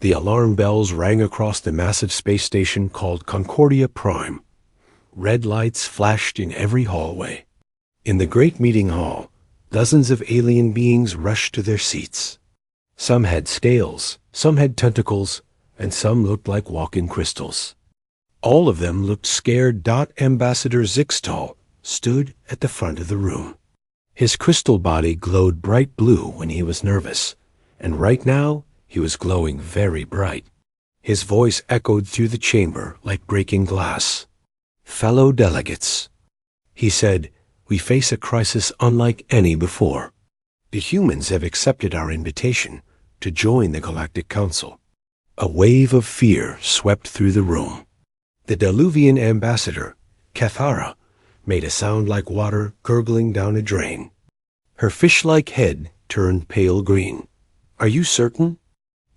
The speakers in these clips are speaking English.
The alarm bells rang across the massive space station called Concordia Prime. Red lights flashed in every hallway. In the great meeting hall, dozens of alien beings rushed to their seats. Some had scales, some had tentacles, and some looked like walk-in crystals. All of them looked scared. Ambassador Zixtal stood at the front of the room. His crystal body glowed bright blue when he was nervous, and right now he was glowing very bright. His voice echoed through the chamber like breaking glass. "Fellow delegates," he said, "we face a crisis unlike any before. The humans have accepted our invitation to join the Galactic Council." A wave of fear swept through the room. The Diluvian ambassador, Cathara, made a sound like water gurgling down a drain. Her fish-like head turned pale green. "Are you certain?"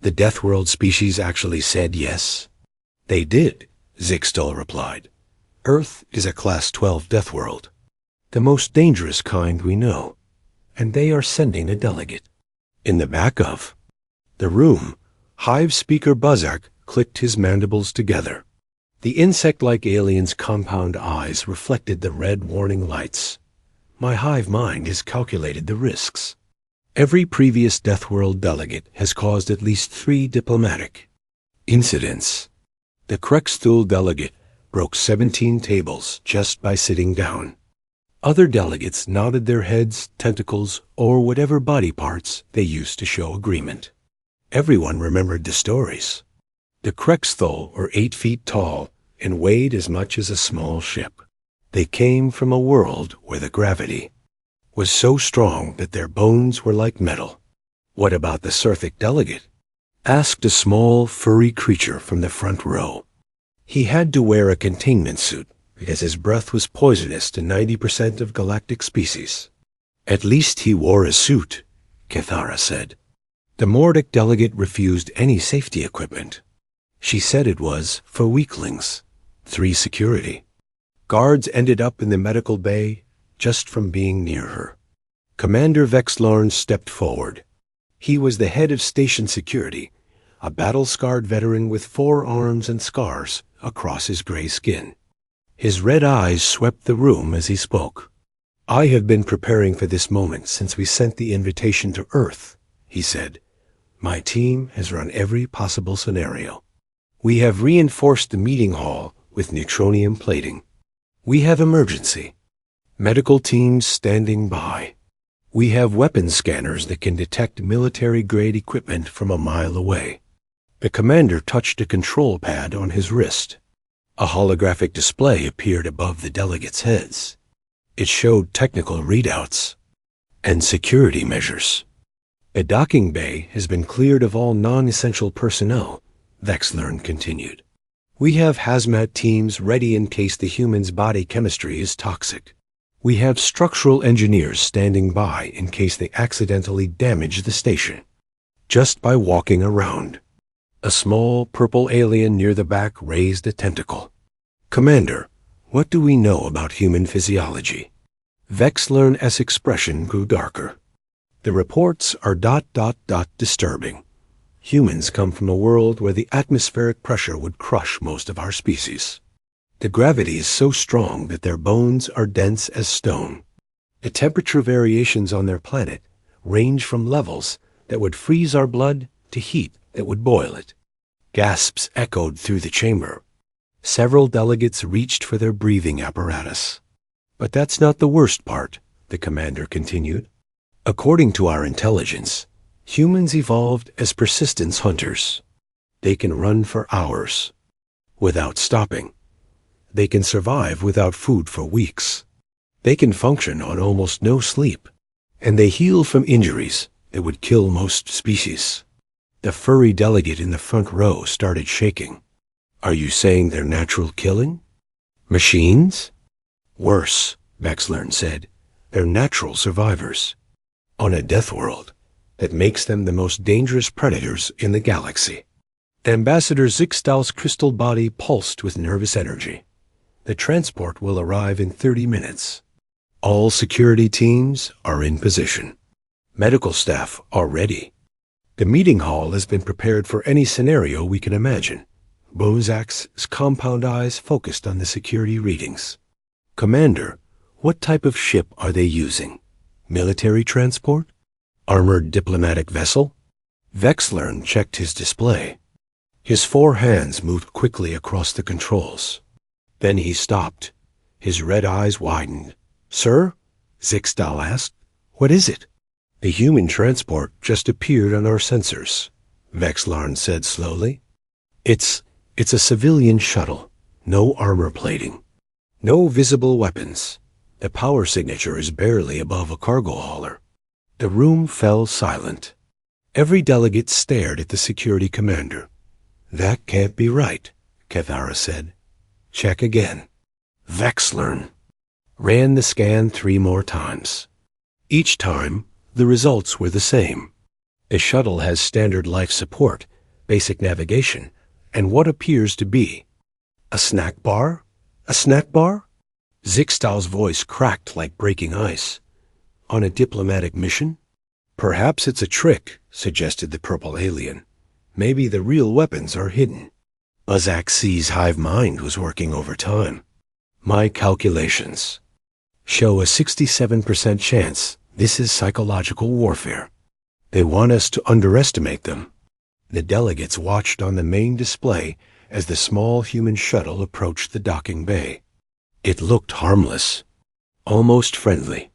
The Deathworld species actually said yes. "They did," Zixtal replied. "Earth is a Class 12 Deathworld, the most dangerous kind we know, and they are sending a delegate." In the back of the room, Hive Speaker Buzak clicked his mandibles together. The insect-like alien's compound eyes reflected the red warning lights. "My hive mind has calculated the risks. Every previous Deathworld delegate has caused at least 3 diplomatic incidents. The Krexthul delegate broke 17 tables just by sitting down. Other delegates nodded their heads, tentacles, or whatever body parts they used to show agreement. Everyone remembered the stories. The Krexthul were 8 feet tall and weighed as much as a small ship. They came from a world where the gravity was so strong that their bones were like metal. "What about the Surthic delegate?" asked a small, furry creature from the front row. "He had to wear a containment suit because his breath was poisonous to 90% of galactic species." "At least he wore a suit," Cathara said. The Mordic delegate refused any safety equipment. She said it was for weaklings. 3 security guards ended up in the medical bay just from being near her. Commander Vexlarn stepped forward. He was the head of station security, a battle-scarred veteran with 4 arms and scars across his gray skin. His red eyes swept the room as he spoke. "I have been preparing for this moment since we sent the invitation to Earth," he said. "My team has run every possible scenario. We have reinforced the meeting hall with neutronium plating. We have emergency medical teams standing by. We have weapons scanners that can detect military-grade equipment from a mile away." The commander touched a control pad on his wrist. A holographic display appeared above the delegates' heads. It showed technical readouts and security measures. "A docking bay has been cleared of all non-essential personnel," Vexlarn continued. "We have hazmat teams ready in case the human's body chemistry is toxic. We have structural engineers standing by in case they accidentally damage the station just by walking around." A small purple alien near the back raised a tentacle. "Commander, what do we know about human physiology?" Vexlarn's expression grew darker. "The reports are ... disturbing. Humans come from a world where the atmospheric pressure would crush most of our species. The gravity is so strong that their bones are dense as stone. The temperature variations on their planet range from levels that would freeze our blood to heat that would boil it." Gasps echoed through the chamber. Several delegates reached for their breathing apparatus. "But that's not the worst part," the commander continued. "According to our intelligence, humans evolved as persistence hunters. They can run for hours without stopping. They can survive without food for weeks. They can function on almost no sleep, and they heal from injuries that would kill most species." The furry delegate in the front row started shaking. "Are you saying they're natural killing machines?" "Worse," Vexlarn said. "They're natural survivors on a death world that makes them the most dangerous predators in the galaxy." Ambassador Zixtal's crystal body pulsed with nervous energy. "The transport will arrive in 30 minutes. All security teams are in position. Medical staff are ready. The meeting hall has been prepared for any scenario we can imagine. Bozak's compound eyes focused on the security readings. Commander, what type of ship are they using? Military transport? Armored diplomatic vessel? Vexlern checked his display. His 4 hands moved quickly across the controls. Then he stopped. His red eyes widened. Sir? Zixtal asked. What is it? The human transport just appeared on our sensors, Vexlarn said slowly. It's a civilian shuttle. No armor plating. No visible weapons. The power signature is barely above a cargo hauler. The room fell silent. Every delegate stared at the security commander. That can't be right, Kethara said. Check again. Vexlern ran the scan 3 more times. Each time, the results were the same. The shuttle has standard life support, basic navigation, and what appears to be a snack bar? A snack bar? Zixtal's voice cracked like breaking ice. On a diplomatic mission? Perhaps it's a trick, suggested the purple alien. Maybe the real weapons are hidden. Bozak C's hive mind was working overtime. My calculations show a 67% chance this is psychological warfare. They want us to underestimate them. The delegates watched on the main display as the small human shuttle approached the docking bay. It looked harmless, almost friendly.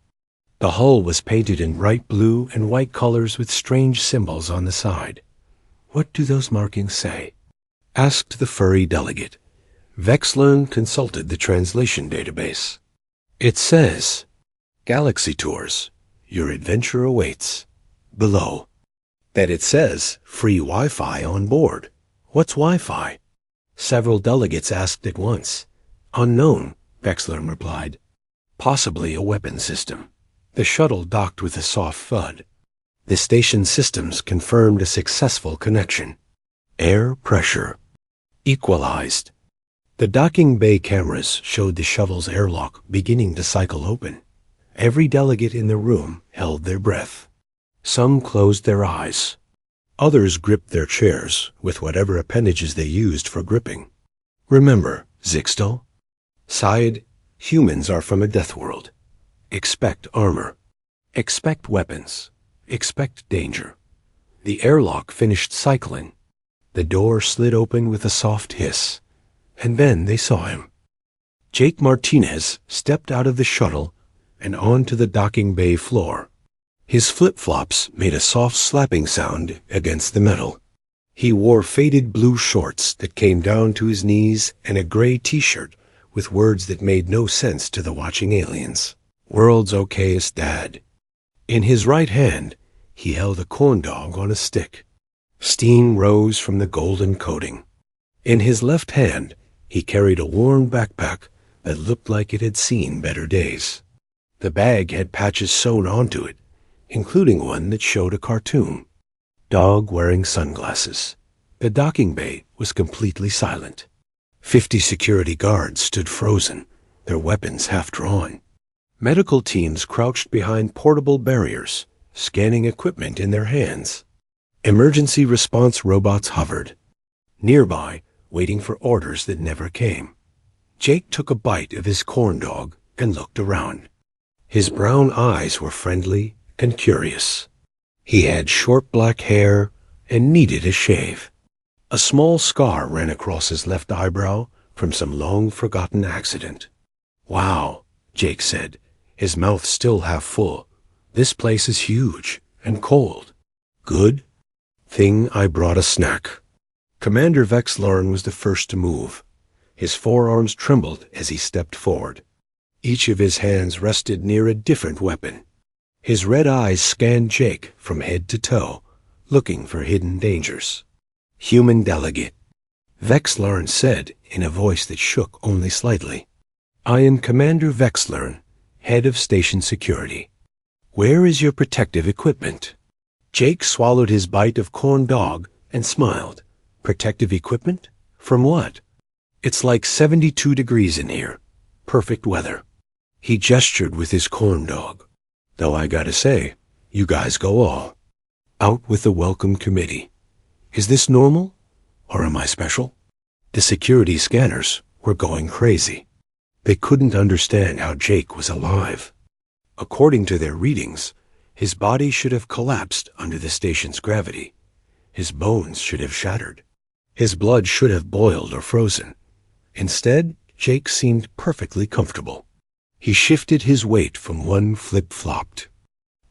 The hull was painted in bright blue and white colors with strange symbols on the side. What do those markings say? Asked the furry delegate. Vexlern consulted the translation database. It says, Galaxy Tours. Your adventure awaits. Below. That it says free Wi-Fi on board. What's Wi-Fi? Several delegates asked at once. Unknown, Vexlern replied. Possibly a weapon system. The shuttle docked with a soft thud. The station systems confirmed a successful connection. Air pressure equalized. The docking bay cameras showed the shuttle's airlock beginning to cycle open. Every delegate in the room held their breath. Some closed their eyes. Others gripped their chairs with whatever appendages they used for gripping. Remember, Zixtal? Side, humans are from a Deathworld. Expect armor. Expect weapons. Expect danger. The airlock finished cycling. The door slid open with a soft hiss. And then they saw him. Jake Martinez stepped out of the shuttle and onto the docking bay floor. His flip-flops made a soft slapping sound against the metal. He wore faded blue shorts that came down to his knees and a gray t-shirt with words that made no sense to the watching aliens. World's okayest dad. In his right hand, he held a corn dog on a stick. Steam rose from the golden coating. In his left hand, he carried a worn backpack that looked like it had seen better days. The bag had patches sewn onto it, including one that showed a cartoon. Dog wearing sunglasses. The docking bay was completely silent. 50 security guards stood frozen, their weapons half drawn. Medical teams crouched behind portable barriers, scanning equipment in their hands. Emergency response robots hovered. Nearby, waiting for orders that never came. Jake took a bite of his corn dog and looked around. His brown eyes were friendly and curious. He had short black hair and needed a shave. A small scar ran across his left eyebrow from some long-forgotten accident. Wow, Jake said, his mouth still half full. This place is huge and cold. Good thing I brought a snack. Commander Vexlorn was the first to move. His forearms trembled as he stepped forward. Each of his hands rested near a different weapon. His red eyes scanned Jake from head to toe, looking for hidden dangers. Human delegate. Vexlorn said in a voice that shook only slightly. I am Commander Vexlorn, head of station security. Where is your protective equipment? Jake swallowed his bite of corn dog and smiled. Protective equipment? From what? It's like 72 degrees in here. Perfect weather. He gestured with his corn dog. Though I gotta say, you guys go all. Out with the welcome committee. Is this normal? Or am I special? The security scanners were going crazy. They couldn't understand how Jake was alive. According to their readings, his body should have collapsed under the station's gravity. His bones should have shattered. His blood should have boiled or frozen. Instead, Jake seemed perfectly comfortable. He shifted his weight from one flip-flopped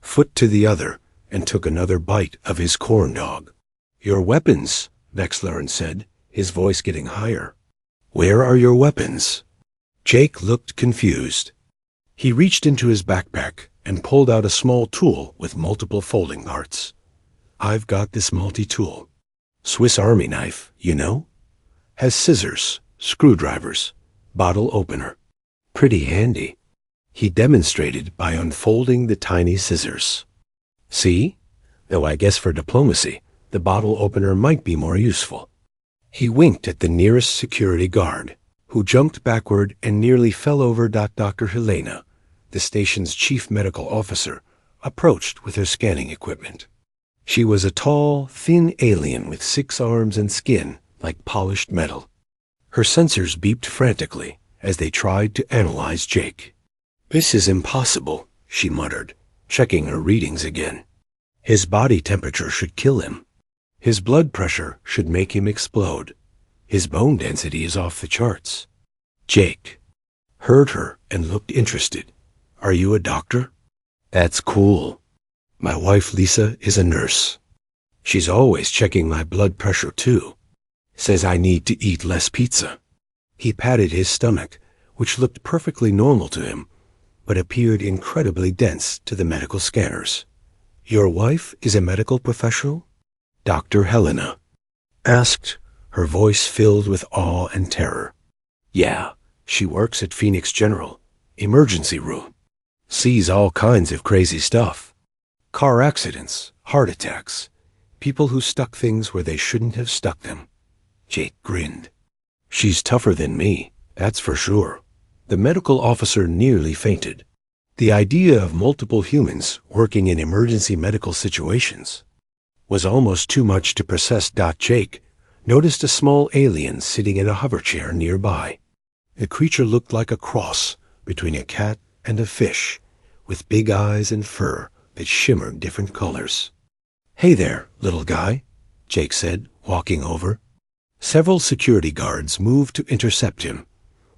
foot to the other and took another bite of his corn dog. Your weapons, Vexlerin said, his voice getting higher. Where are your weapons? Jake looked confused. He reached into his backpack and pulled out a small tool with multiple folding parts. I've got this multi-tool. Swiss Army knife, you know? Has scissors, screwdrivers, bottle opener. Pretty handy. He demonstrated by unfolding the tiny scissors. See? Though I guess for diplomacy, the bottle opener might be more useful. He winked at the nearest security guard, who jumped backward and nearly fell over. Dr. Helena, the station's chief medical officer, approached with her scanning equipment. She was a tall, thin alien with 6 arms and skin like polished metal. Her sensors beeped frantically as they tried to analyze Jake. This is impossible, she muttered, checking her readings again. His body temperature should kill him. His blood pressure should make him explode. His bone density is off the charts. Jake heard her and looked interested. Are you a doctor? That's cool. My wife Lisa is a nurse. She's always checking my blood pressure too. Says I need to eat less pizza. He patted his stomach, which looked perfectly normal to him, but appeared incredibly dense to the medical scanners. Your wife is a medical professional? Dr. Helena asked, her voice filled with awe and terror. Yeah, she works at Phoenix General, emergency room. Sees all kinds of crazy stuff. Car accidents, heart attacks, people who stuck things where they shouldn't have stuck them. Jake grinned. She's tougher than me, that's for sure. The medical officer nearly fainted. The idea of multiple humans working in emergency medical situations was almost too much to process. Jake noticed a small alien sitting in a hoverchair nearby. The creature looked like a cross between a cat and a fish, with big eyes and fur that shimmered different colors. Hey there, little guy, Jake said, walking over. Several security guards moved to intercept him,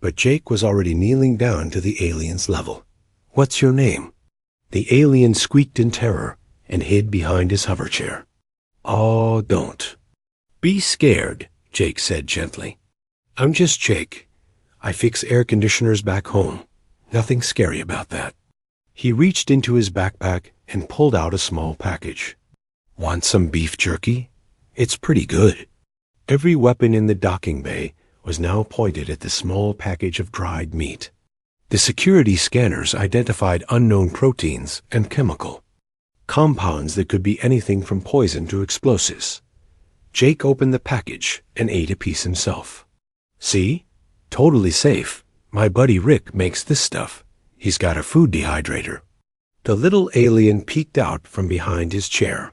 but Jake was already kneeling down to the alien's level. What's your name? The alien squeaked in terror and hid behind his hoverchair. Oh, don't. Be scared, Jake said gently. I'm just Jake. I fix air conditioners back home. Nothing scary about that. He reached into his backpack and pulled out a small package. Want some beef jerky? It's pretty good. Every weapon in the docking bay was now pointed at the small package of dried meat. The security scanners identified unknown proteins and chemical compounds that could be anything from poison to explosives. Jake opened the package and ate a piece himself. See? Totally safe. My buddy Rick makes this stuff. He's got a food dehydrator. The little alien peeked out from behind his chair.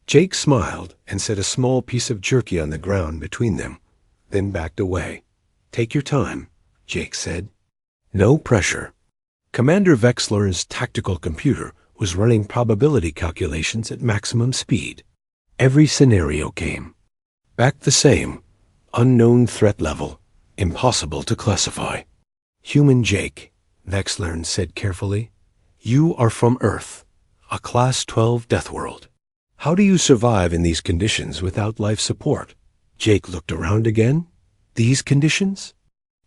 Jake smiled and set a small piece of jerky on the ground between them, then backed away. Take your time, Jake said. No pressure. Commander Vexler's tactical computer was running probability calculations at maximum speed. Every scenario came back the same. Unknown threat level. Impossible to classify. Human Jake, Vexler said carefully. You are from Earth, a Class 12 Deathworld. How do you survive in these conditions without life support? Jake looked around again. These conditions?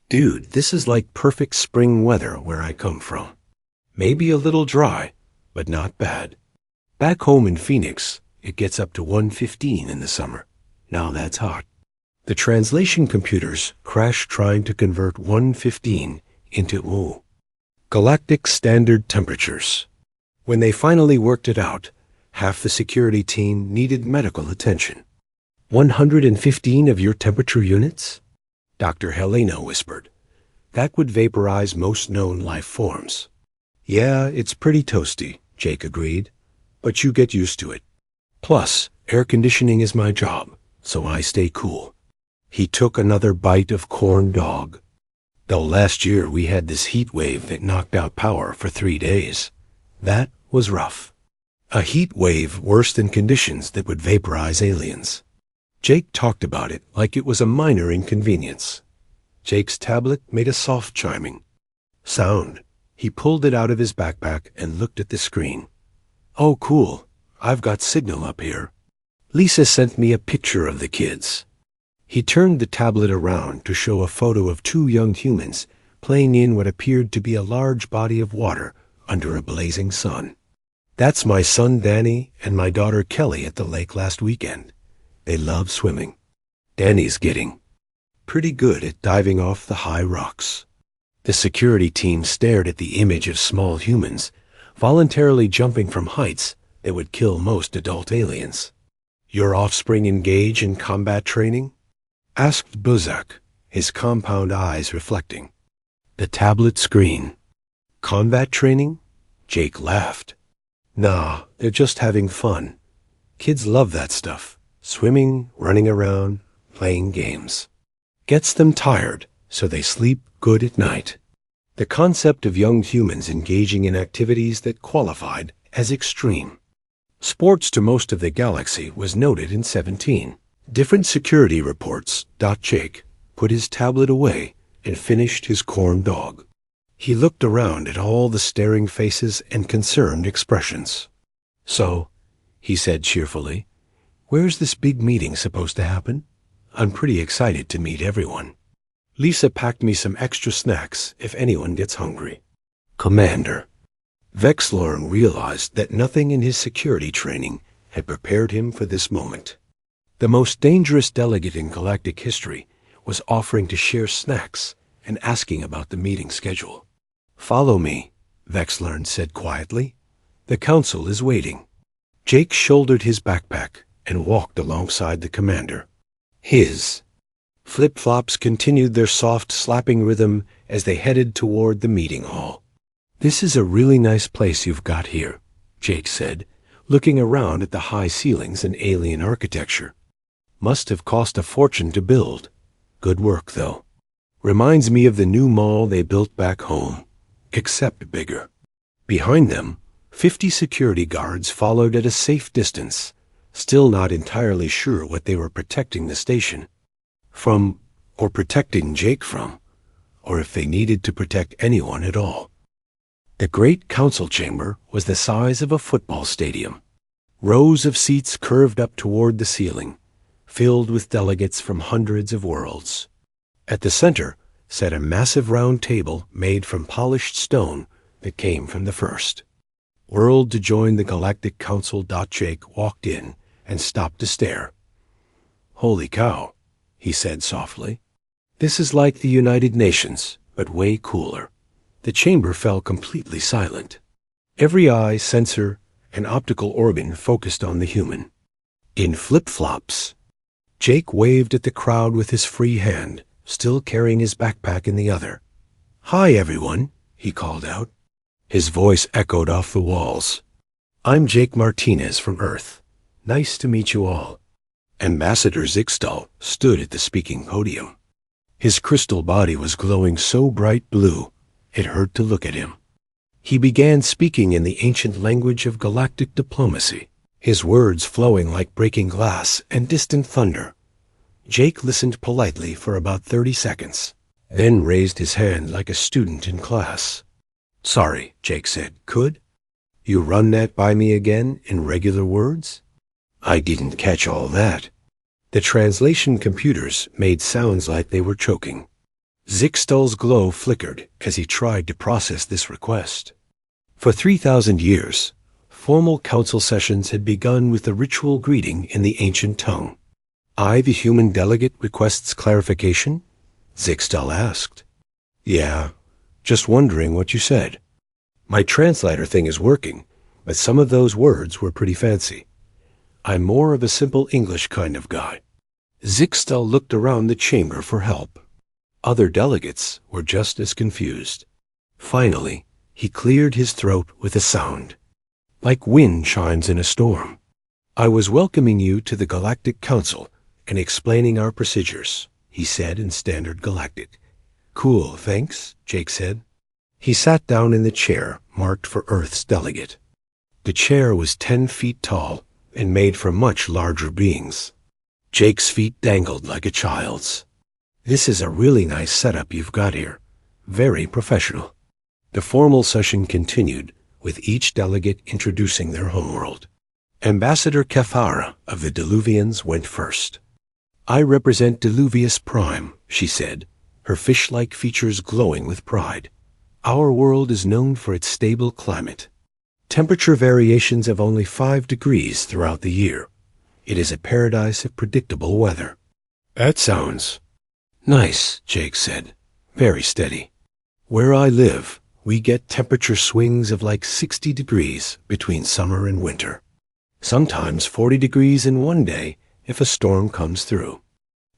Dude, this is like perfect spring weather where I come from. Maybe a little dry, but not bad. Back home in Phoenix, it gets up to 115 in the summer. Now that's hot. The translation computers crashed trying to convert 115 into Galactic standard temperatures. When they finally worked it out, half the security team needed medical attention. 115 of your temperature units? Dr. Helena whispered. That would vaporize most known life forms. Yeah, it's pretty toasty, Jake agreed, but you get used to it. Plus, air conditioning is my job, so I stay cool. He took another bite of corn dog. Though last year we had this heat wave that knocked out power for 3 days. That was rough. A heat wave worse than conditions that would vaporize aliens. Jake talked about it like it was a minor inconvenience. Jake's tablet made a soft chiming sound. He pulled it out of his backpack and looked at the screen. Oh, cool. I've got signal up here. Lisa sent me a picture of the kids. He turned the tablet around to show a photo of 2 young humans playing in what appeared to be a large body of water under a blazing sun. That's my son Danny and my daughter Kelly at the lake last weekend. They love swimming. Danny's getting pretty good at diving off the high rocks. The security team stared at the image of small humans voluntarily jumping from heights that would kill most adult aliens. Your offspring engage in combat training? Asked Buzak, his compound eyes reflecting the tablet screen. Combat training? Jake laughed. Nah, they're just having fun. Kids love that stuff. Swimming, running around, playing games. Gets them tired, so they sleep good at night. The concept of young humans engaging in activities that qualified as extreme sports to most of the galaxy was noted in 17 different security reports. Jake put his tablet away and finished his corn dog. He looked around at all the staring faces and concerned expressions. So, he said cheerfully, where's this big meeting supposed to happen? I'm pretty excited to meet everyone. Lisa packed me some extra snacks if anyone gets hungry. Commander. Vexlorn realized that nothing in his security training had prepared him for this moment. The most dangerous delegate in galactic history was offering to share snacks and asking about the meeting schedule. Follow me, Vexlorn said quietly. The council is waiting. Jake shouldered his backpack and walked alongside the commander. His flip-flops continued their soft slapping rhythm as they headed toward the meeting hall. This is a really nice place you've got here, Jake said, looking around at the high ceilings and alien architecture. Must have cost a fortune to build. Good work, though. Reminds me of the new mall they built back home, except bigger. Behind them, 50 security guards followed at a safe distance, still not entirely sure what they were protecting the station from, or protecting Jake from, or if they needed to protect anyone at all. The great council chamber was the size of a football stadium. Rows of seats curved up toward the ceiling, filled with delegates from hundreds of worlds. At the center sat a massive round table made from polished stone that came from the first world to join the Galactic Council. Jake walked in and stopped to stare. Holy cow, he said softly. This is like the United Nations, but way cooler. The chamber fell completely silent. Every eye, sensor, and optical organ focused on the human. In flip-flops, Jake waved at the crowd with his free hand, still carrying his backpack in the other. Hi, everyone, he called out. His voice echoed off the walls. I'm Jake Martinez from Earth. Nice to meet you all. Ambassador Zixtal stood at the speaking podium. His crystal body was glowing so bright blue, it hurt to look at him. He began speaking in the ancient language of galactic diplomacy, his words flowing like breaking glass and distant thunder. Jake listened politely for about 30 seconds, then raised his hand like a student in class. Sorry, Jake said. Could you run that by me again in regular words? I didn't catch all that. The translation computers made sounds like they were choking. Zixtal's glow flickered as he tried to process this request. For 3,000 years, formal council sessions had begun with the ritual greeting in the ancient tongue. I, the human delegate, requests clarification? Zixtal asked. Yeah, just wondering what you said. My translator thing is working, but some of those words were pretty fancy. I'm more of a simple English kind of guy. Zixtal looked around the chamber for help. Other delegates were just as confused. Finally, he cleared his throat with a sound, like wind chimes in a storm. I was welcoming you to the Galactic Council and explaining our procedures, he said in standard Galactic. Cool, thanks, Jake said. He sat down in the chair marked for Earth's delegate. The chair was 10 feet tall and made for much larger beings. Jake's feet dangled like a child's. This is a really nice setup you've got here. Very professional. The formal session continued, with each delegate introducing their homeworld. Ambassador Kefara of the Diluvians went first. I represent Diluvius Prime, she said, her fish-like features glowing with pride. Our world is known for its stable climate. Temperature variations of only 5 degrees throughout the year. It is a paradise of predictable weather. That sounds nice, Jake said. Very steady. Where I live, we get temperature swings of like 60 degrees between summer and winter. Sometimes 40 degrees in one day if a storm comes through.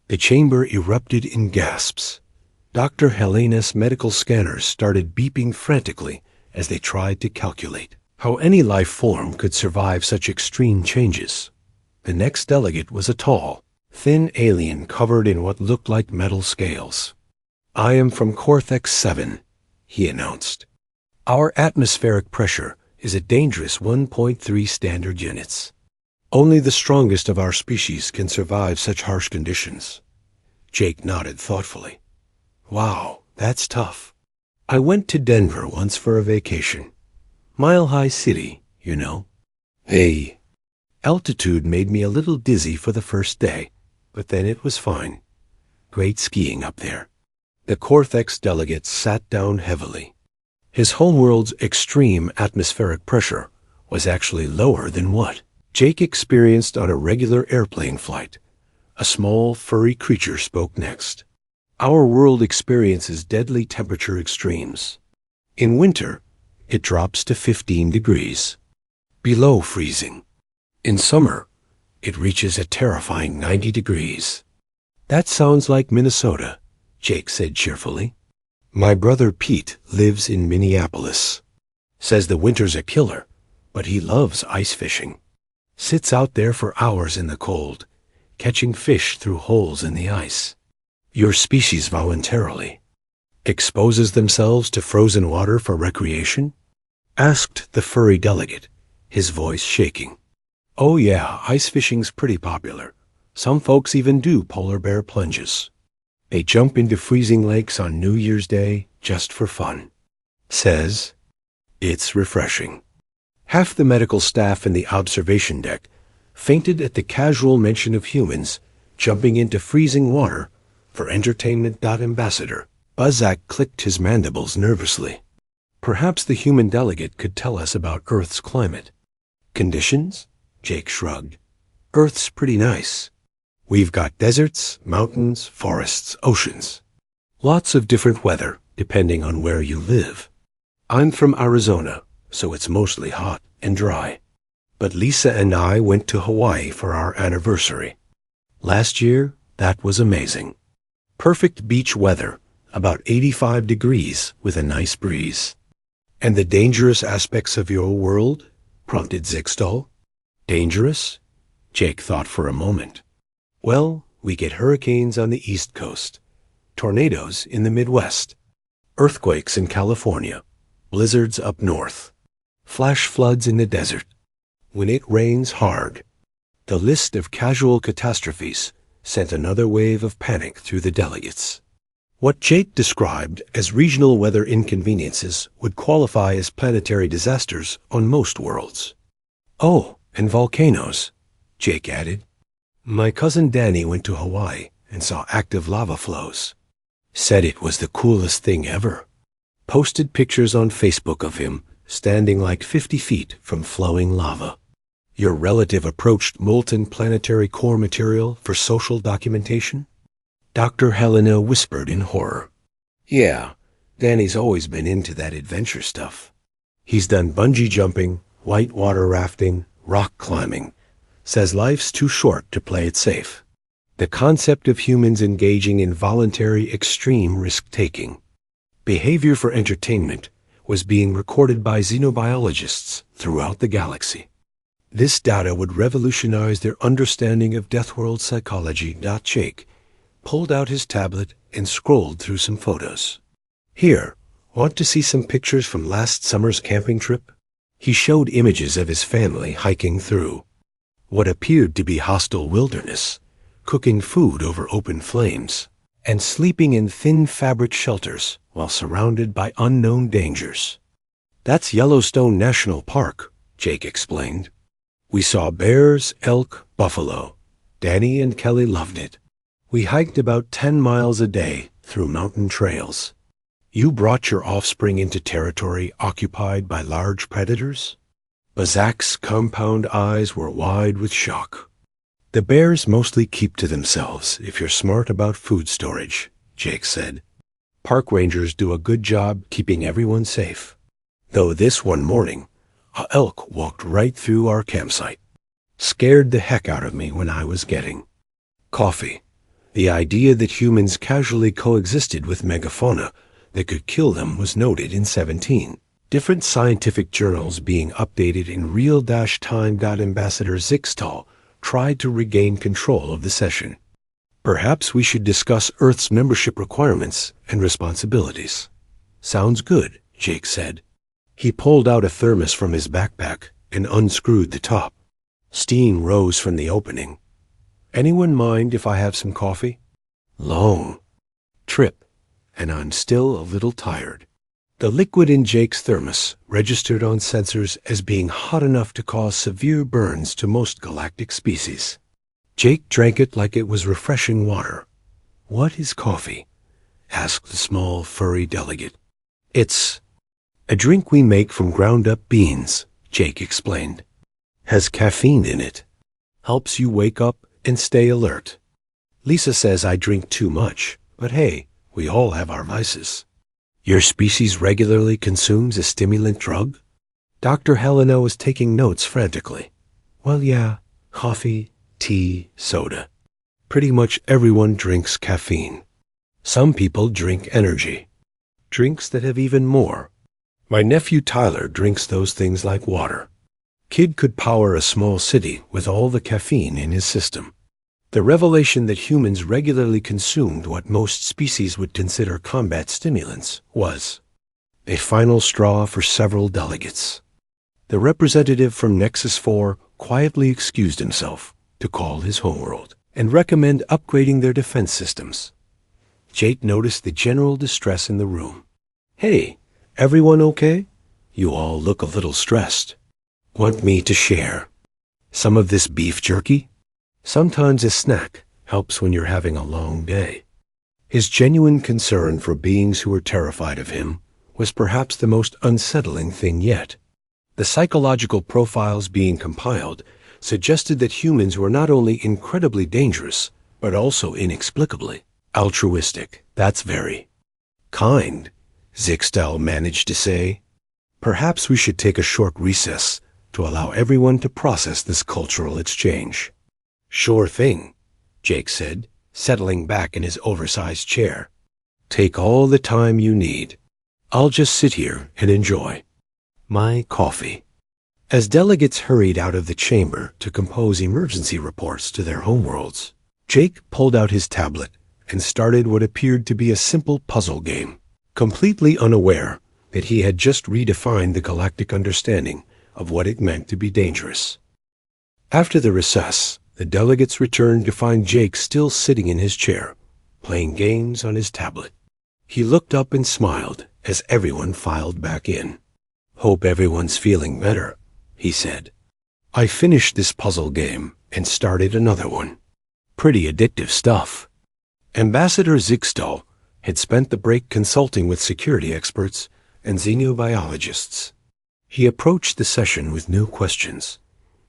The chamber erupted in gasps. Dr. Helena's medical scanners started beeping frantically as they tried to calculate how any life form could survive such extreme changes. The next delegate was a tall, thin alien covered in what looked like metal scales. I am from Cortex 7, he announced. Our atmospheric pressure is a dangerous 1.3 standard units. Only the strongest of our species can survive such harsh conditions. Jake nodded thoughtfully. Wow, that's tough. I went to Denver once for a vacation. Mile High City, you know. Hey. Altitude made me a little dizzy for the first day, but then it was fine. Great skiing up there. The Cortex delegate sat down heavily. His homeworld's extreme atmospheric pressure was actually lower than what Jake experienced on a regular airplane flight. A small, furry creature spoke next. Our world experiences deadly temperature extremes. In winter, it drops to 15 degrees, below freezing. In summer, it reaches a terrifying 90 degrees. That sounds like Minnesota, Jake said cheerfully. My brother Pete lives in Minneapolis. Says the winter's a killer, but he loves ice fishing. Sits out there for hours in the cold, catching fish through holes in the ice. Your species voluntarily exposes themselves to frozen water for recreation? Asked the furry delegate, his voice shaking. Oh yeah, ice fishing's pretty popular. Some folks even do polar bear plunges. They jump into freezing lakes on New Year's Day just for fun. Says, it's refreshing. Half the medical staff in the observation deck fainted at the casual mention of humans jumping into freezing water for entertainment. Ambassador Buzzak clicked his mandibles nervously. Perhaps the human delegate could tell us about Earth's climate. Conditions? Jake shrugged. Earth's pretty nice. We've got deserts, mountains, forests, oceans. Lots of different weather, depending on where you live. I'm from Arizona, so it's mostly hot and dry. But Lisa and I went to Hawaii for our anniversary. Last year, that was amazing. Perfect beach weather, about 85 degrees with a nice breeze. And the dangerous aspects of your world? Prompted Zixtal. Dangerous? Jake thought for a moment. Well, we get hurricanes on the East Coast, tornadoes in the Midwest, earthquakes in California, blizzards up north, flash floods in the desert. When it rains hard, the list of casual catastrophes sent another wave of panic through the delegates. What Jake described as regional weather inconveniences would qualify as planetary disasters on most worlds. Oh, and volcanoes, Jake added. My cousin Danny went to Hawaii and saw active lava flows. Said it was the coolest thing ever. Posted pictures on Facebook of him standing like 50 feet from flowing lava. Your relative approached molten planetary core material for social documentation? Dr. Helena whispered in horror. Yeah, Danny's always been into that adventure stuff. He's done bungee jumping, whitewater rafting, rock climbing. Says life's too short to play it safe. The concept of humans engaging in voluntary extreme risk-taking. Behavior for entertainment was being recorded by xenobiologists throughout the galaxy. This data would revolutionize their understanding of Deathworld psychology. Jake pulled out his tablet and scrolled through some photos. Here, want to see some pictures from last summer's camping trip? He showed images of his family hiking through what appeared to be hostile wilderness, cooking food over open flames, and sleeping in thin fabric shelters while surrounded by unknown dangers. That's Yellowstone National Park, Jake explained. We saw bears, elk, buffalo. Danny and Kelly loved it. We hiked about 10 miles a day through mountain trails. You brought your offspring into territory occupied by large predators? Bazak's compound eyes were wide with shock. The bears mostly keep to themselves if you're smart about food storage, Jake said. Park rangers do a good job keeping everyone safe. Though this one morning, an elk walked right through our campsite. Scared the heck out of me when I was getting coffee. The idea that humans casually coexisted with megafauna that could kill them was noted in 17 different scientific journals being updated in real-time. Ambassador Zixtal tried to regain control of the session. Perhaps we should discuss Earth's membership requirements and responsibilities. Sounds good, Jake said. He pulled out a thermos from his backpack and unscrewed the top. Steam rose from the opening. Anyone mind if I have some coffee? Long trip, and I'm still a little tired. The liquid in Jake's thermos registered on sensors as being hot enough to cause severe burns to most galactic species. Jake drank it like it was refreshing water. What is coffee? Asked the small, furry delegate. It's a drink we make from ground-up beans, Jake explained. Has caffeine in it. Helps you wake up and stay alert. Lisa says I drink too much, but hey, we all have our vices. Your species regularly consumes a stimulant drug? Dr. Helena was taking notes frantically. Well, yeah, coffee, tea, soda. Pretty much everyone drinks caffeine. Some people drink energy. Drinks that have even more. My nephew Tyler drinks those things like water. Kid could power a small city with all the caffeine in his system. The revelation that humans regularly consumed what most species would consider combat stimulants was a final straw for several delegates. The representative from Nexus 4 quietly excused himself to call his homeworld and recommend upgrading their defense systems. Jake noticed the general distress in the room. Hey, everyone okay? You all look a little stressed. Want me to share some of this beef jerky? Sometimes a snack helps when you're having a long day. His genuine concern for beings who were terrified of him was perhaps the most unsettling thing yet. The psychological profiles being compiled suggested that humans were not only incredibly dangerous, but also inexplicably altruistic. That's very kind, Zixtal managed to say. Perhaps we should take a short recess to allow everyone to process this cultural exchange. Sure thing, Jake said, settling back in his oversized chair. Take all the time you need. I'll just sit here and enjoy my coffee. As delegates hurried out of the chamber to compose emergency reports to their homeworlds, Jake pulled out his tablet and started what appeared to be a simple puzzle game, completely unaware that he had just redefined the galactic understanding of what it meant to be dangerous. After the recess, the delegates returned to find Jake still sitting in his chair, playing games on his tablet. He looked up and smiled as everyone filed back in. Hope everyone's feeling better, he said. I finished this puzzle game and started another one. Pretty addictive stuff. Ambassador Zixtal had spent the break consulting with security experts and xenobiologists. He approached the session with new questions,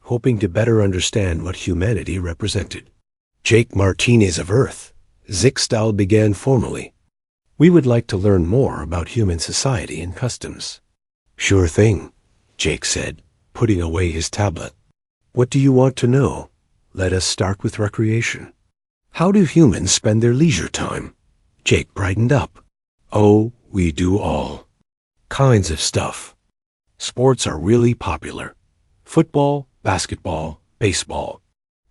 hoping to better understand what humanity represented. Jake Martinez of Earth, Zixtal began formally. We would like to learn more about human society and customs. Sure thing, Jake said, putting away his tablet. What do you want to know? Let us start with recreation. How do humans spend their leisure time? Jake brightened up. Oh, we do all kinds of stuff. Sports are really popular. Football, basketball, baseball.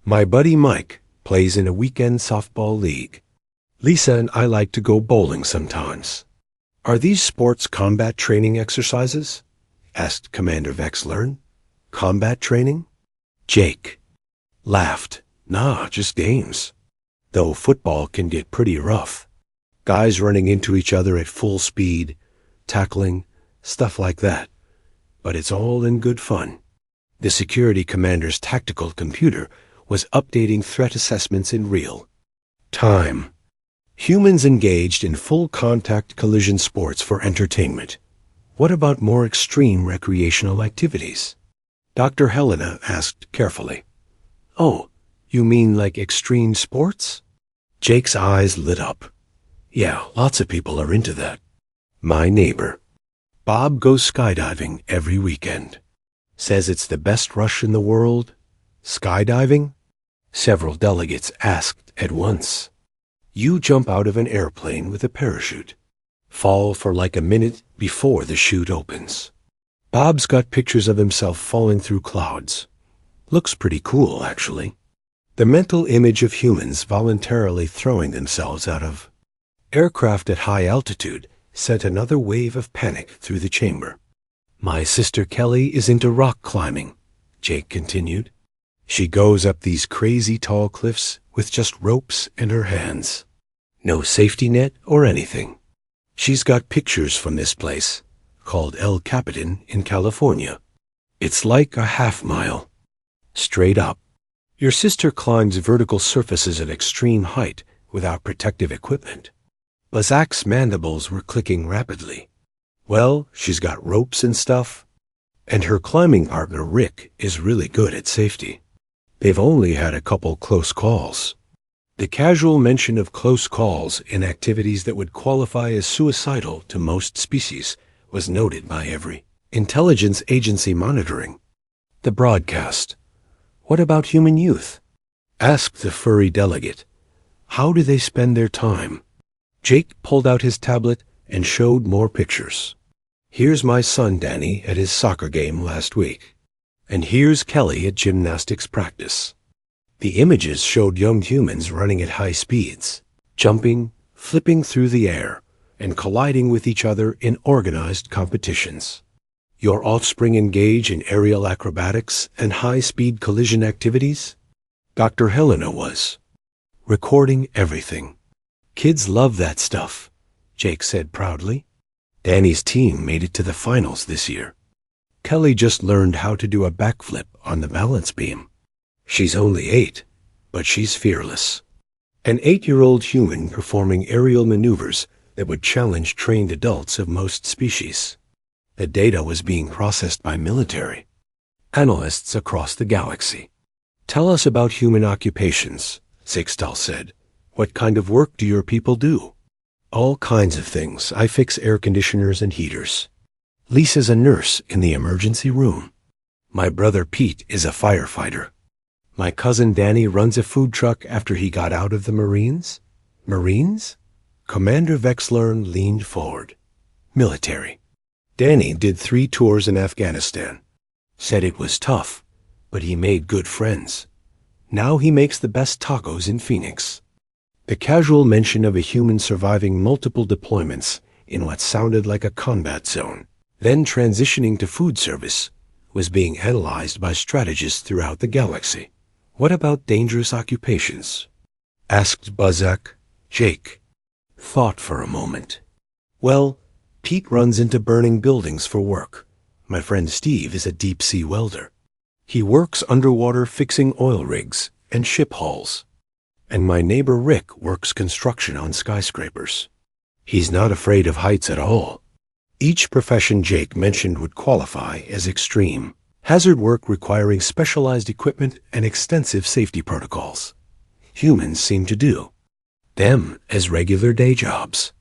My buddy Mike plays in a weekend softball league. Lisa and I like to go bowling sometimes. Are these sports combat training exercises? Asked Commander Vexlern. Combat training? Jake laughed. Nah, just games. Though football can get pretty rough. Guys running into each other at full speed, tackling, stuff like that. But it's all in good fun. The security commander's tactical computer was updating threat assessments in real time. Humans engaged in full-contact collision sports for entertainment. What about more extreme recreational activities? Dr. Helena asked carefully. Oh, you mean like extreme sports? Jake's eyes lit up. Yeah, lots of people are into that. My neighbor, Bob, goes skydiving every weekend. Says it's the best rush in the world. Skydiving? Several delegates asked at once. You jump out of an airplane with a parachute. Fall for like a minute before the chute opens. Bob's got pictures of himself falling through clouds. Looks pretty cool, actually. The mental image of humans voluntarily throwing themselves out of aircraft at high altitude sent another wave of panic through the chamber. My sister Kelly is into rock climbing, Jake continued. She goes up these crazy tall cliffs with just ropes in her hands. No safety net or anything. She's got pictures from this place, called El Capitan in California. It's like a half-mile. Straight up. Your sister climbs vertical surfaces at extreme height without protective equipment. Bazak's mandibles were clicking rapidly. Well, she's got ropes and stuff. And her climbing partner, Rick, is really good at safety. They've only had a couple close calls. The casual mention of close calls in activities that would qualify as suicidal to most species was noted by every intelligence agency monitoring. The broadcast. What about human youth? Asked the furry delegate. How do they spend their time? Jake pulled out his tablet and showed more pictures. Here's my son Danny at his soccer game last week. And here's Kelly at gymnastics practice. The images showed young humans running at high speeds, jumping, flipping through the air, and colliding with each other in organized competitions. Your offspring engage in aerial acrobatics and high-speed collision activities? Dr. Helena was. Recording everything. Kids love that stuff, Jake said proudly. Danny's team made it to the finals this year. Kelly just learned how to do a backflip on the balance beam. She's only 8, but she's fearless. An 8-year-old human performing aerial maneuvers that would challenge trained adults of most species. The data was being processed by military analysts across the galaxy. Tell us about human occupations, Sixtal said. What kind of work do your people do? All kinds of things. I fix air conditioners and heaters. Lisa's a nurse in the emergency room. My brother Pete is a firefighter. My cousin Danny runs a food truck after he got out of the Marines. Marines? Commander Vexlern leaned forward. Military. Danny did 3 tours in Afghanistan. Said it was tough, but he made good friends. Now he makes the best tacos in Phoenix. The casual mention of a human surviving multiple deployments in what sounded like a combat zone, then transitioning to food service, was being analyzed by strategists throughout the galaxy. What about dangerous occupations? Asked Bazak. Jake thought for a moment. Well, Pete runs into burning buildings for work. My friend Steve is a deep-sea welder. He works underwater fixing oil rigs and ship hulls. And my neighbor Rick works construction on skyscrapers. He's not afraid of heights at all. Each profession Jake mentioned would qualify as extreme. Hazard work requiring specialized equipment and extensive safety protocols. Humans seem to do them as regular day jobs.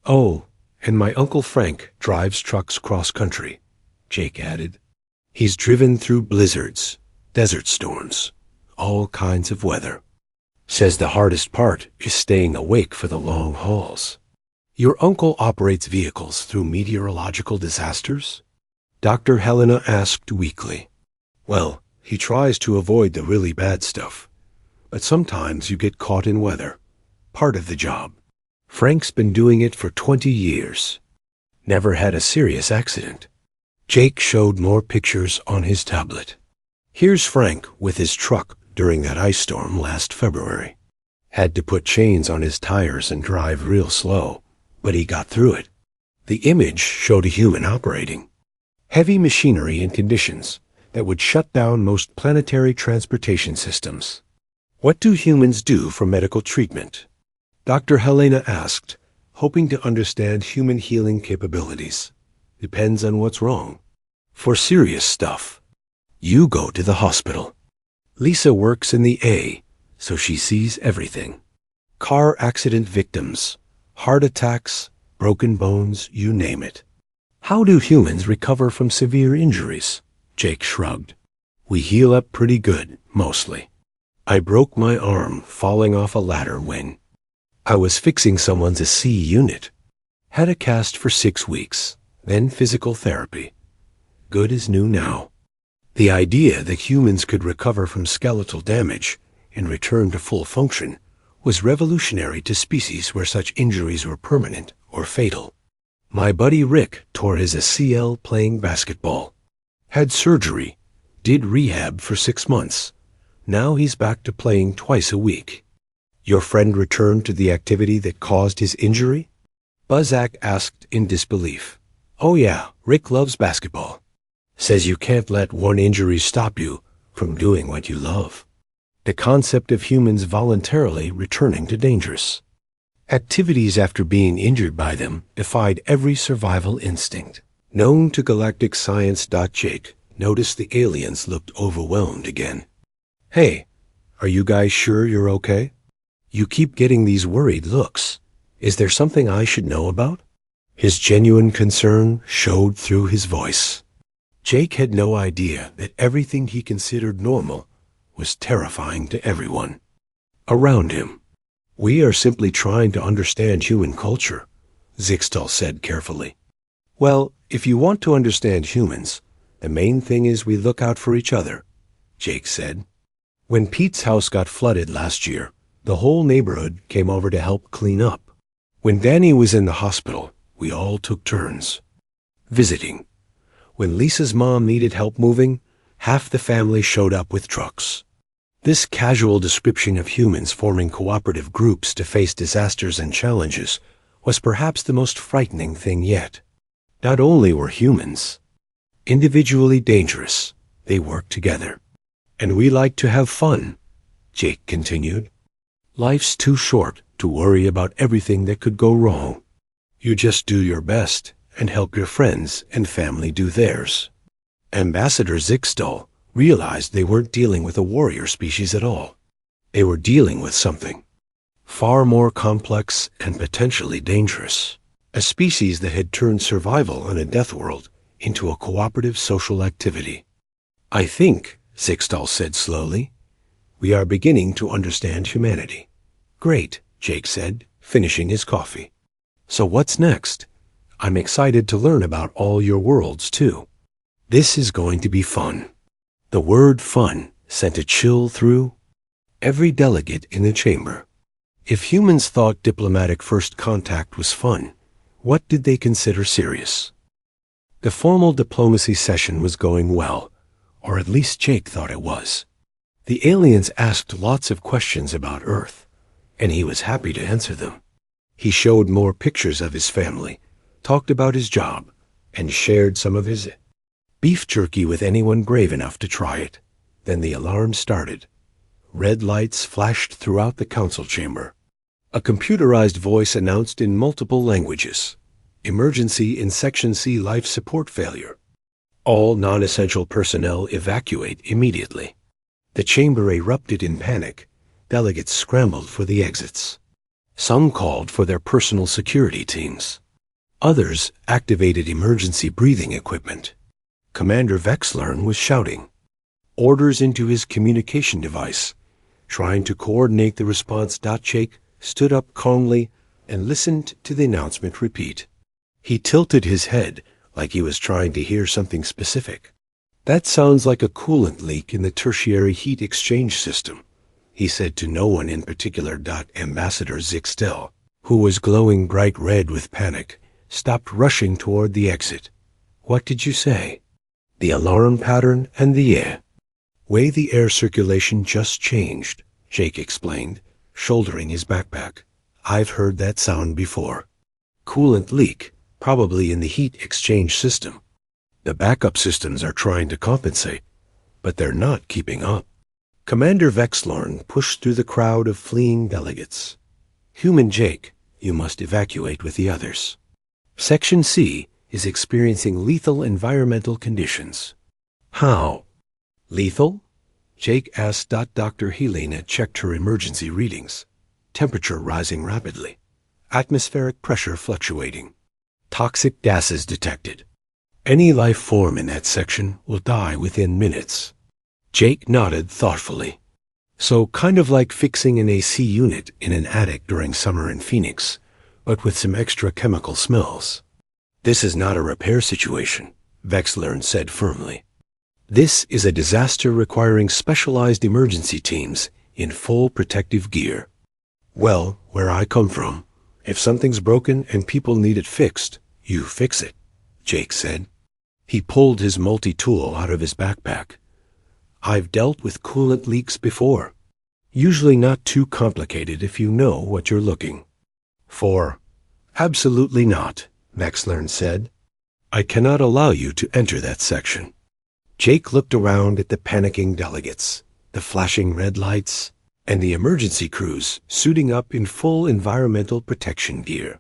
Oh, and my Uncle Frank drives trucks cross-country, Jake added. He's driven through blizzards, desert storms, all kinds of weather. Says the hardest part is staying awake for the long hauls. Your uncle operates vehicles through meteorological disasters? Dr. Helena asked weakly. Well, He tries to avoid the really bad stuff, but sometimes you get caught in weather. Part of the job. Frank's been doing it for 20 years. Never had a serious accident. Jake showed more pictures on his tablet. Here's Frank with his truck during that ice storm last February. Had to put chains on his tires and drive real slow, but he got through it. The image showed a human operating heavy machinery in conditions that would shut down most planetary transportation systems. What do humans do for medical treatment? Dr. Helena asked, hoping to understand human healing capabilities. Depends on what's wrong. For serious stuff, you go to the hospital. Lisa works in the A, so she sees everything. Car accident victims, heart attacks, broken bones, you name it. How do humans recover from severe injuries? Jake shrugged. We heal up pretty good, mostly. I broke my arm falling off a ladder when I was fixing someone's C unit. Had a cast for 6 weeks, then physical therapy. Good as new now. The idea that humans could recover from skeletal damage and return to full function was revolutionary to species where such injuries were permanent or fatal. My buddy Rick tore his ACL playing basketball. Had surgery, did rehab for 6 months. Now he's back to playing twice a week. Your friend returned to the activity that caused his injury? Buzzak asked in disbelief. Oh yeah, Rick loves basketball. Says you can't let one injury stop you from doing what you love. The concept of humans voluntarily returning to dangerous activities after being injured by them defied every survival instinct. Known to galactic science. Jake noticed the aliens looked overwhelmed again. Hey, are you guys sure you're okay? You keep getting these worried looks. Is there something I should know about? His genuine concern showed through his voice. Jake had no idea that everything he considered normal was terrifying to everyone around him. We are simply trying to understand human culture, Zixtal said carefully. Well, if you want to understand humans, the main thing is we look out for each other, Jake said. When Pete's house got flooded last year, the whole neighborhood came over to help clean up. When Danny was in the hospital, we all took turns visiting. When Lisa's mom needed help moving, half the family showed up with trucks. This casual description of humans forming cooperative groups to face disasters and challenges was perhaps the most frightening thing yet. Not only were humans individually dangerous, they worked together. And we like to have fun, Jake continued. Life's too short to worry about everything that could go wrong. You just do your best and help your friends and family do theirs. Ambassador Zixtal realized they weren't dealing with a warrior species at all. They were dealing with something far more complex and potentially dangerous. A species that had turned survival on a Deathworld into a cooperative social activity. I think, Zixtal said slowly, we are beginning to understand humanity. Great, Jake said, finishing his coffee. So what's next? I'm excited to learn about all your worlds, too. This is going to be fun. The word fun sent a chill through every delegate in the chamber. If humans thought diplomatic first contact was fun, what did they consider serious? The formal diplomacy session was going well, or at least Jake thought it was. The aliens asked lots of questions about Earth, and he was happy to answer them. He showed more pictures of his family, talked about his job, and shared some of his beef jerky with anyone brave enough to try it. Then the alarm started. Red lights flashed throughout the council chamber. A computerized voice announced in multiple languages, "Emergency in Section C life support failure. All non-essential personnel evacuate immediately." The chamber erupted in panic. Delegates scrambled for the exits. Some called for their personal security teams. Others activated emergency breathing equipment. Commander Vexlern was shouting orders into his communication device, trying to coordinate the response. Jake stood up calmly and listened to the announcement repeat. He tilted his head like he was trying to hear something specific. That sounds like a coolant leak in the tertiary heat exchange system, he said to no one in particular. Ambassador Zixtel, who was glowing bright red with panic, stopped rushing toward the exit. What did you say? The alarm pattern and the way the air circulation just changed, Jake explained, shouldering his backpack. I've heard that sound before. Coolant leak, probably in the heat exchange system. The backup systems are trying to compensate, but they're not keeping up. Commander Vexlorn pushed through the crowd of fleeing delegates. Human Jake, you must evacuate with the others. Section C is experiencing lethal environmental conditions. How? Lethal? Jake asked. Dr. Helena checked her emergency readings. Temperature rising rapidly. Atmospheric pressure fluctuating. Toxic gases detected. Any life form in that section will die within minutes. Jake nodded thoughtfully. So kind of like fixing an AC unit in an attic during summer in Phoenix, but with some extra chemical smells. This is not a repair situation, Vexlern said firmly. This is a disaster requiring specialized emergency teams in full protective gear. Well, where I come from, if something's broken and people need it fixed, you fix it, Jake said. He pulled his multi-tool out of his backpack. I've dealt with coolant leaks before. Usually not too complicated if you know what you're looking for. Absolutely not, Vexlern said. I cannot allow you to enter that section. Jake looked around at the panicking delegates, the flashing red lights, and the emergency crews suiting up in full environmental protection gear.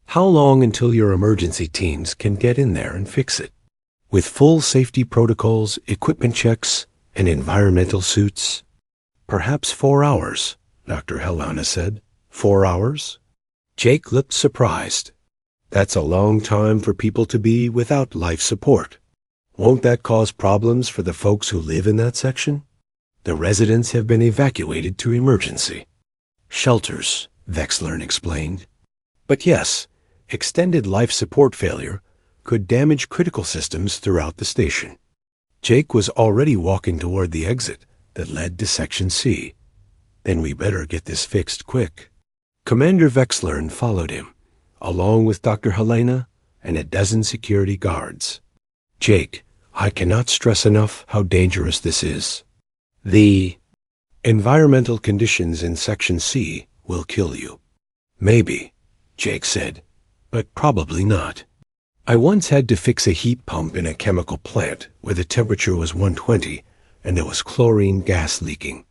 How long until your emergency teams can get in there and fix it? With full safety protocols, equipment checks, and environmental suits? Perhaps 4 hours, Dr. Helena said. 4 hours? Jake looked surprised. That's a long time for people to be without life support. Won't that cause problems for the folks who live in that section? The residents have been evacuated to emergency shelters, Vexlern explained. But yes, extended life support failure could damage critical systems throughout the station. Jake was already walking toward the exit that led to Section C. Then we better get this fixed quick. Commander Vexlern followed him, along with Dr. Helena and a dozen security guards. Jake, I cannot stress enough how dangerous this is. The environmental conditions in Section C will kill you. Maybe, Jake said, but probably not. I once had to fix a heat pump in a chemical plant where the temperature was 120 and there was chlorine gas leaking.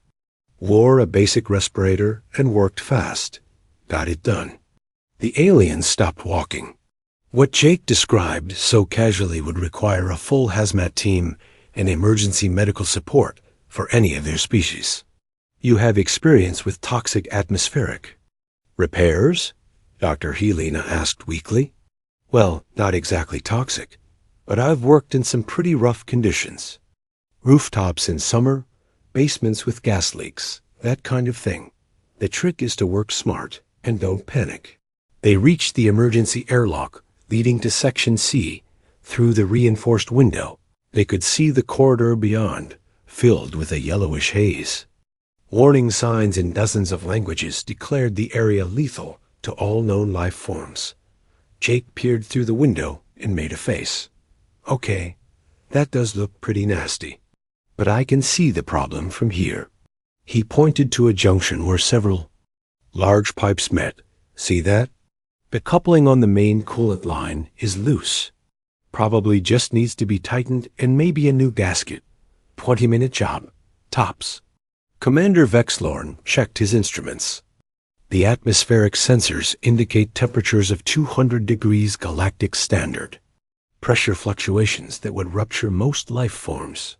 Wore a basic respirator and worked fast. Got it done. The aliens stopped walking. What Jake described so casually would require a full hazmat team and emergency medical support for any of their species. You have experience with toxic atmospheric repairs? Dr. Helena asked weakly. Well, not exactly toxic, but I've worked in some pretty rough conditions. Rooftops in summer, basements with gas leaks, that kind of thing. The trick is to work smart and don't panic. They reached the emergency airlock leading to Section C. Through the reinforced window, they could see the corridor beyond, filled with a yellowish haze. Warning signs in dozens of languages declared the area lethal to all known life forms. Jake peered through the window and made a face. Okay, that does look pretty nasty, but I can see the problem from here. He pointed to a junction where several large pipes met. See that? The coupling on the main coolant line is loose. Probably just needs to be tightened and maybe a new gasket. 20-minute job. Tops. Commander Vexlorn checked his instruments. The atmospheric sensors indicate temperatures of 200 degrees galactic standard. Pressure fluctuations that would rupture most life forms.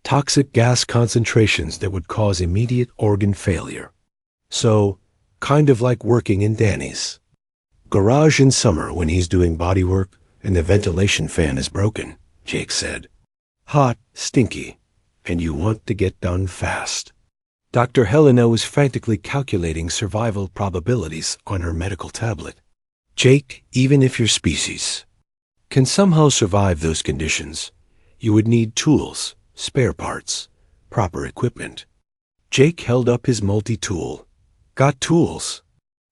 Toxic gas concentrations that would cause immediate organ failure. So, kind of like working in Danny's garage in summer when he's doing bodywork and the ventilation fan is broken, Jake said. Hot, stinky, and you want to get done fast. Dr. Helena was frantically calculating survival probabilities on her medical tablet. Jake, even if your species can somehow survive those conditions, You would need tools, spare parts, proper equipment. Jake held up his multi-tool. Got tools.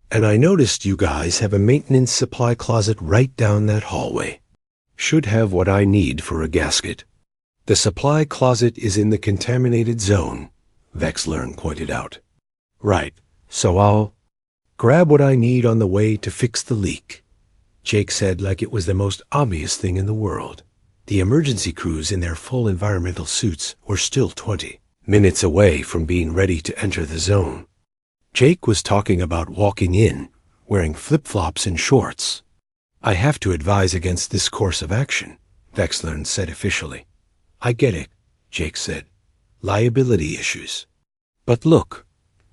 And I noticed you guys have a maintenance supply closet right down that hallway. Should have what I need for a gasket. The supply closet is in the contaminated zone, Vexlern pointed out. Right, so I'll grab what I need on the way to fix the leak, Jake said like it was the most obvious thing in the world. The emergency crews in their full environmental suits were still 20 minutes away from being ready to enter the zone. Jake was talking about walking in, wearing flip-flops and shorts. I have to advise against this course of action, Vexlern said officially. I get it, Jake said. Liability issues. But look,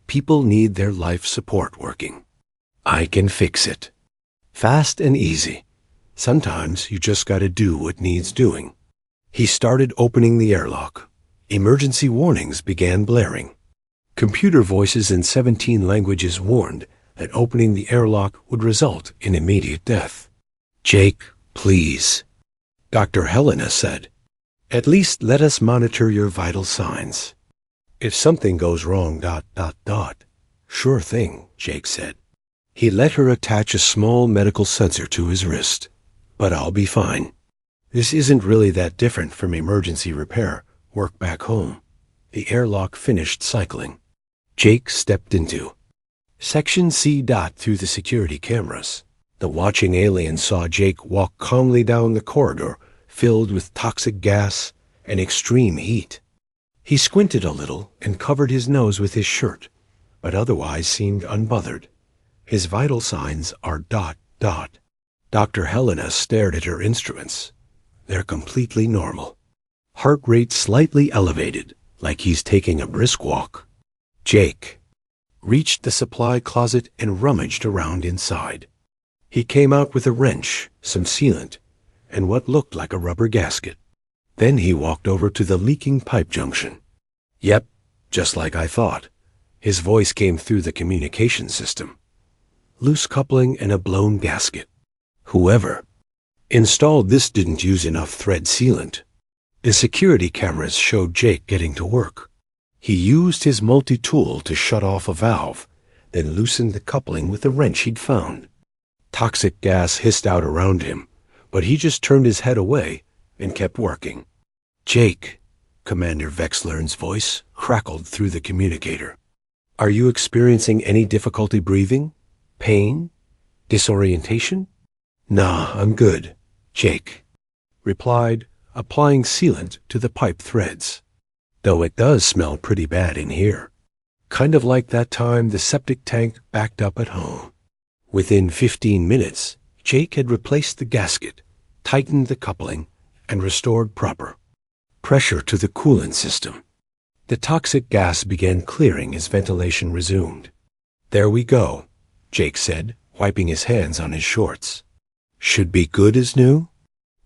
people need their life support working. I can fix it. Fast and easy. Sometimes you just gotta do what needs doing. He started opening the airlock. Emergency warnings began blaring. Computer voices in 17 languages warned that opening the airlock would result in immediate death. Jake, please, Dr. Helena said. At least let us monitor your vital signs. If something goes wrong, ... Sure thing, Jake said. He let her attach a small medical sensor to his wrist. But I'll be fine. This isn't really that different from emergency repair work back home. The airlock finished cycling. Jake stepped into Section C. Through the security cameras. The watching alien saw Jake walk calmly down the corridor filled with toxic gas and extreme heat. He squinted a little and covered his nose with his shirt, but otherwise seemed unbothered. His vital signs are ... Dr. Helena stared at her instruments. They're completely normal. Heart rate slightly elevated, like he's taking a brisk walk. Jake reached the supply closet and rummaged around inside. He came out with a wrench, some sealant, and what looked like a rubber gasket. Then he walked over to the leaking pipe junction. Yep, just like I thought. His voice came through the communication system. Loose coupling and a blown gasket. Whoever installed this didn't use enough thread sealant. The security cameras showed Jake getting to work. He used his multi-tool to shut off a valve, then loosened the coupling with the wrench he'd found. Toxic gas hissed out around him, but he just turned his head away and kept working. Jake, Commander Vexlern's voice crackled through the communicator. Are you experiencing any difficulty breathing? Pain? Disorientation? Nah, I'm good, Jake replied, applying sealant to the pipe threads. Though it does smell pretty bad in here. Kind of like that time the septic tank backed up at home. Within 15 minutes, Jake had replaced the gasket, tightened the coupling, and restored proper pressure to the coolant system. The toxic gas began clearing as ventilation resumed. There we go, Jake said, wiping his hands on his shorts. Should be good as new,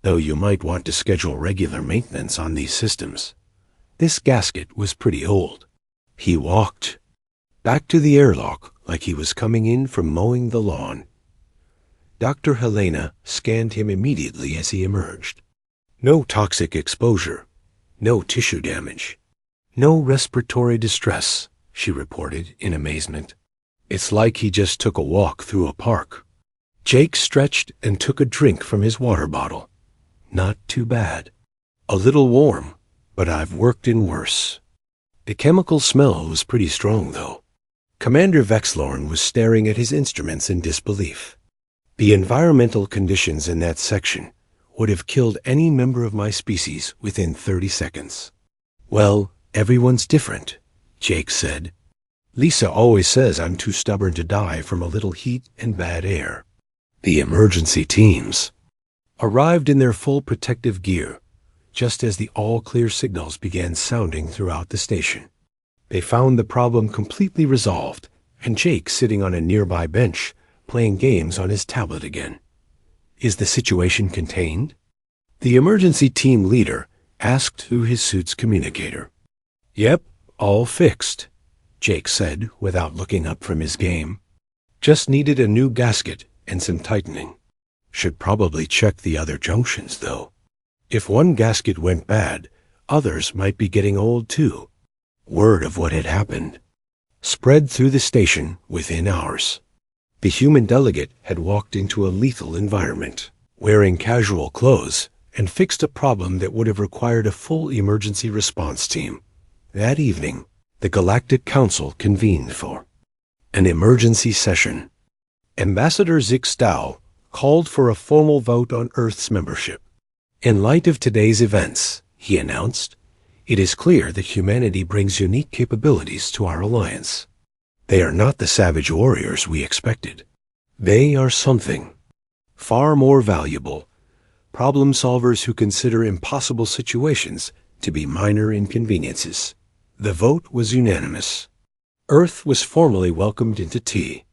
though you might want to schedule regular maintenance on these systems. This gasket was pretty old. He walked back to the airlock like he was coming in from mowing the lawn. Dr. Helena scanned him immediately as he emerged. No toxic exposure, no tissue damage, no respiratory distress, she reported in amazement. It's like he just took a walk through a park. Jake stretched and took a drink from his water bottle. Not too bad. A little warm, but I've worked in worse. The chemical smell was pretty strong, though. Commander Vexlorn was staring at his instruments in disbelief. The environmental conditions in that section would have killed any member of my species within 30 seconds. Well, everyone's different, Jake said. Lisa always says I'm too stubborn to die from a little heat and bad air. The emergency teams arrived in their full protective gear, just as the all-clear signals began sounding throughout the station. They found the problem completely resolved, and Jake sitting on a nearby bench, playing games on his tablet again. Is the situation contained? The emergency team leader asked through his suit's communicator. Yep, all fixed, Jake said without looking up from his game. Just needed a new gasket and some tightening. Should probably check the other junctions, though. If one gasket went bad, others might be getting old too. Word of what had happened spread through the station within hours. The human delegate had walked into a lethal environment, wearing casual clothes, and fixed a problem that would have required a full emergency response team. That evening, the Galactic Council convened for an emergency session. Ambassador Zixtao called for a formal vote on Earth's membership. In light of today's events, he announced, it is clear that humanity brings unique capabilities to our alliance. They are not the savage warriors we expected. They are something far more valuable, problem solvers who consider impossible situations to be minor inconveniences. The vote was unanimous. Earth was formally welcomed into T.